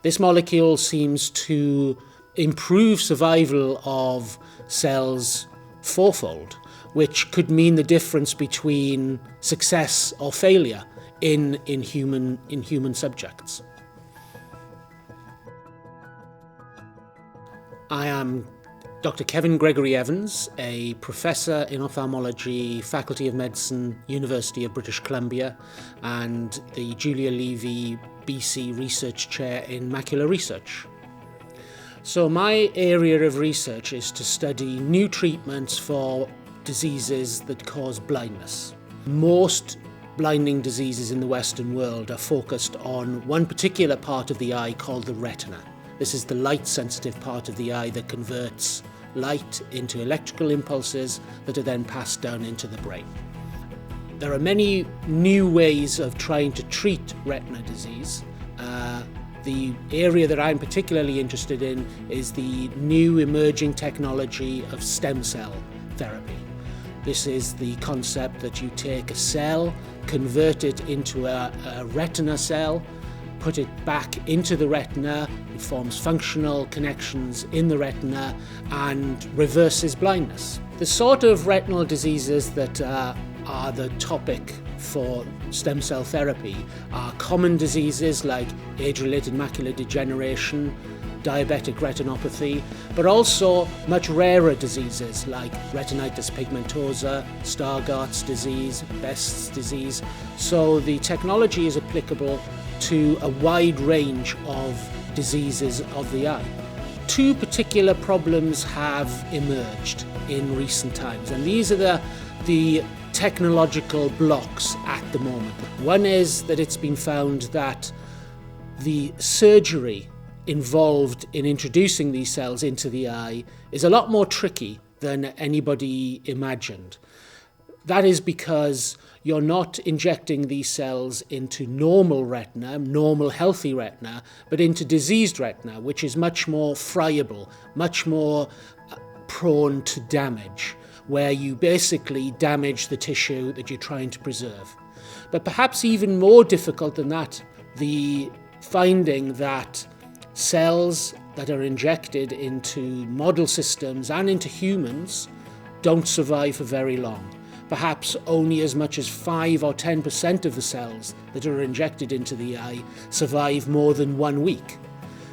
This molecule seems to improve survival of cells fourfold, which could mean the difference between success or failure in human subjects. I am Dr. Kevin Gregory-Evans, a professor in ophthalmology, Faculty of Medicine, University of British Columbia, and the Julia Levy BC Research Chair in Macular Research. So my area of research is to study new treatments for diseases that cause blindness. Most blinding diseases in the Western world are focused on one particular part of the eye called the retina. This is the light-sensitive part of the eye that converts light into electrical impulses that are then passed down into the brain. There are many new ways of trying to treat retina disease. The area that I'm particularly interested in is the new emerging technology of stem cell therapy. This is the concept that you take a cell, convert it into a retina cell, put it back into the retina, it forms functional connections in the retina and reverses blindness. The sort of retinal diseases that are the topic for stem cell therapy are common diseases like age-related macular degeneration, diabetic retinopathy, but also much rarer diseases like retinitis pigmentosa, Stargardt's disease, Best's disease. So the technology is applicable to a wide range of diseases of the eye. Two particular problems have emerged in recent times, and these are the technological blocks at the moment. One is that it's been found that the surgery involved in introducing these cells into the eye is a lot more tricky than anybody imagined. That is because you're not injecting these cells into normal retina, normal healthy retina, but into diseased retina, which is much more friable, much more prone to damage, where you basically damage the tissue that you're trying to preserve. But perhaps even more difficult than that, the finding that cells that are injected into model systems and into humans don't survive for very long. Perhaps only as much as 5 or 10% of the cells that are injected into the eye survive more than 1 week.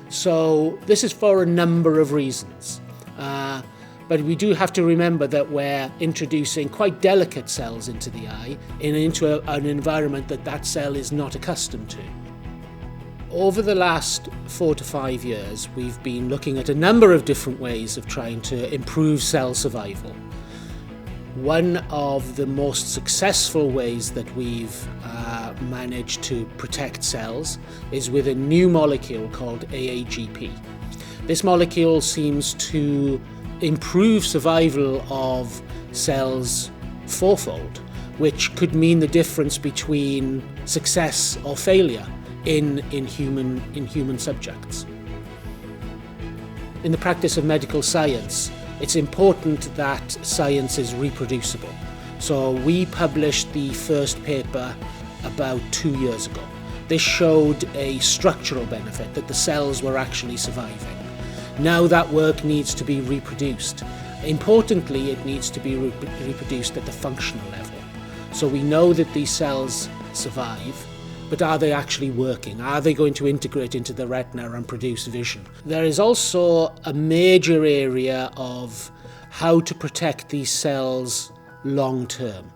So this is for a number of reasons. But we do have to remember that we're introducing quite delicate cells into the eye and into an environment that cell is not accustomed to. Over the last 4 to 5 years, we've been looking at a number of different ways of trying to improve cell survival. One of the most successful ways that we've managed to protect cells is with a new molecule called AAGP. This molecule seems to improve survival of cells fourfold, which could mean the difference between success or failure in human subjects. In the practice of medical science, it's important that science is reproducible. So we published the first paper about 2 years ago. This showed a structural benefit, that the cells were actually surviving. Now that work needs to be reproduced. Importantly, it needs to be reproduced at the functional level. So we know that these cells survive, but are they actually working? Are they going to integrate into the retina and produce vision? There is also a major area of how to protect these cells long term.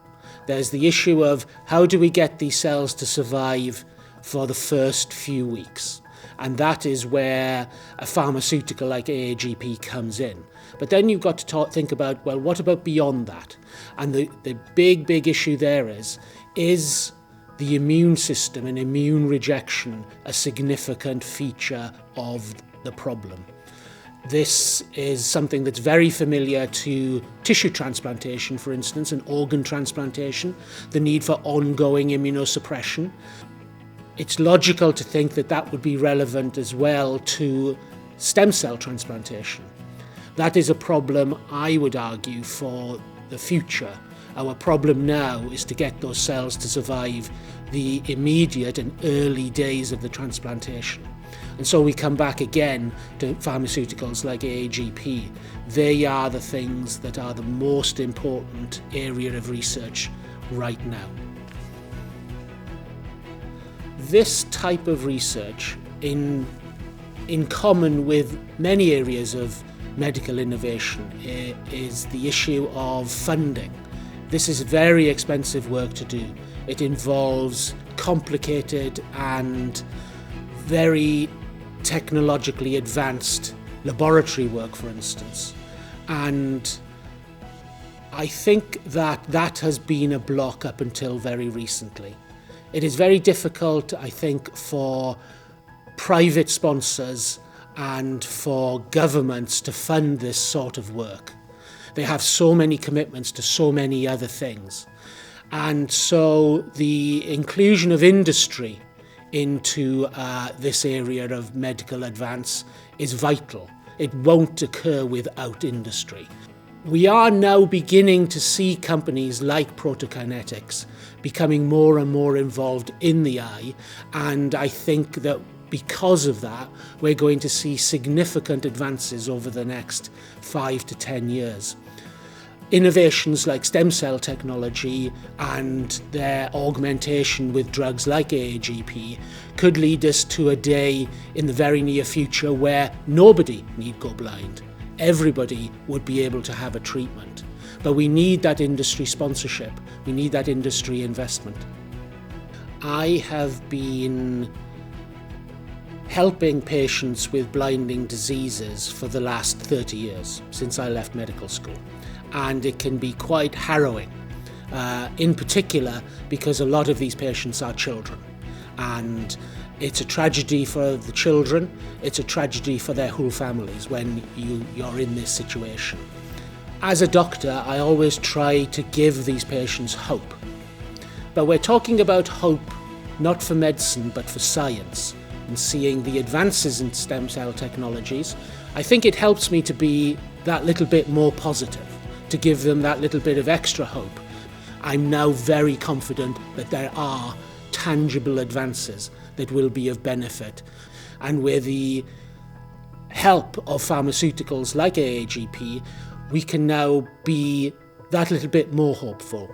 There's the issue of how do we get these cells to survive for the first few weeks? And that is where a pharmaceutical like AAGP comes in. But then you've got to think about, well, what about beyond that? And the big issue there is the immune system and immune rejection a significant feature of the problem? This is something that's very familiar to tissue transplantation, for instance, and organ transplantation, the need for ongoing immunosuppression. It's logical to think that that would be relevant as well to stem cell transplantation. That is a problem, I would argue, for the future. Our problem now is to get those cells to survive the immediate and early days of the transplantation. And so we come back again to pharmaceuticals like AAGP. They are the things that are the most important area of research right now. This type of research, in common with many areas of medical innovation, is the issue of funding. This is very expensive work to do. It involves complicated and very technologically advanced laboratory work, for instance. And I think that has been a block up until very recently. It is very difficult, I think, for private sponsors and for governments to fund this sort of work. They have so many commitments to so many other things. And so the inclusion of industry into this area of medical advance is vital. It won't occur without industry. We are now beginning to see companies like ProtoKinetix becoming more and more involved in the eye, and I think that because of that, we're going to see significant advances over the next 5 to 10 years. Innovations like stem cell technology and their augmentation with drugs like AAGP could lead us to a day in the very near future where nobody need go blind. Everybody would be able to have a treatment. But we need that industry sponsorship. We need that industry investment. I have been helping patients with blinding diseases for the last 30 years, since I left medical school. And it can be quite harrowing, in particular because a lot of these patients are children. And it's a tragedy for the children, it's a tragedy for their whole families when you're in this situation. As a doctor, I always try to give these patients hope. But we're talking about hope not for medicine but for science, and seeing the advances in stem cell technologies. I think it helps me to be that little bit more positive, to give them that little bit of extra hope. I'm now very confident that there are tangible advances that will be of benefit, and with the help of pharmaceuticals like AAGP, we can now be that little bit more hopeful.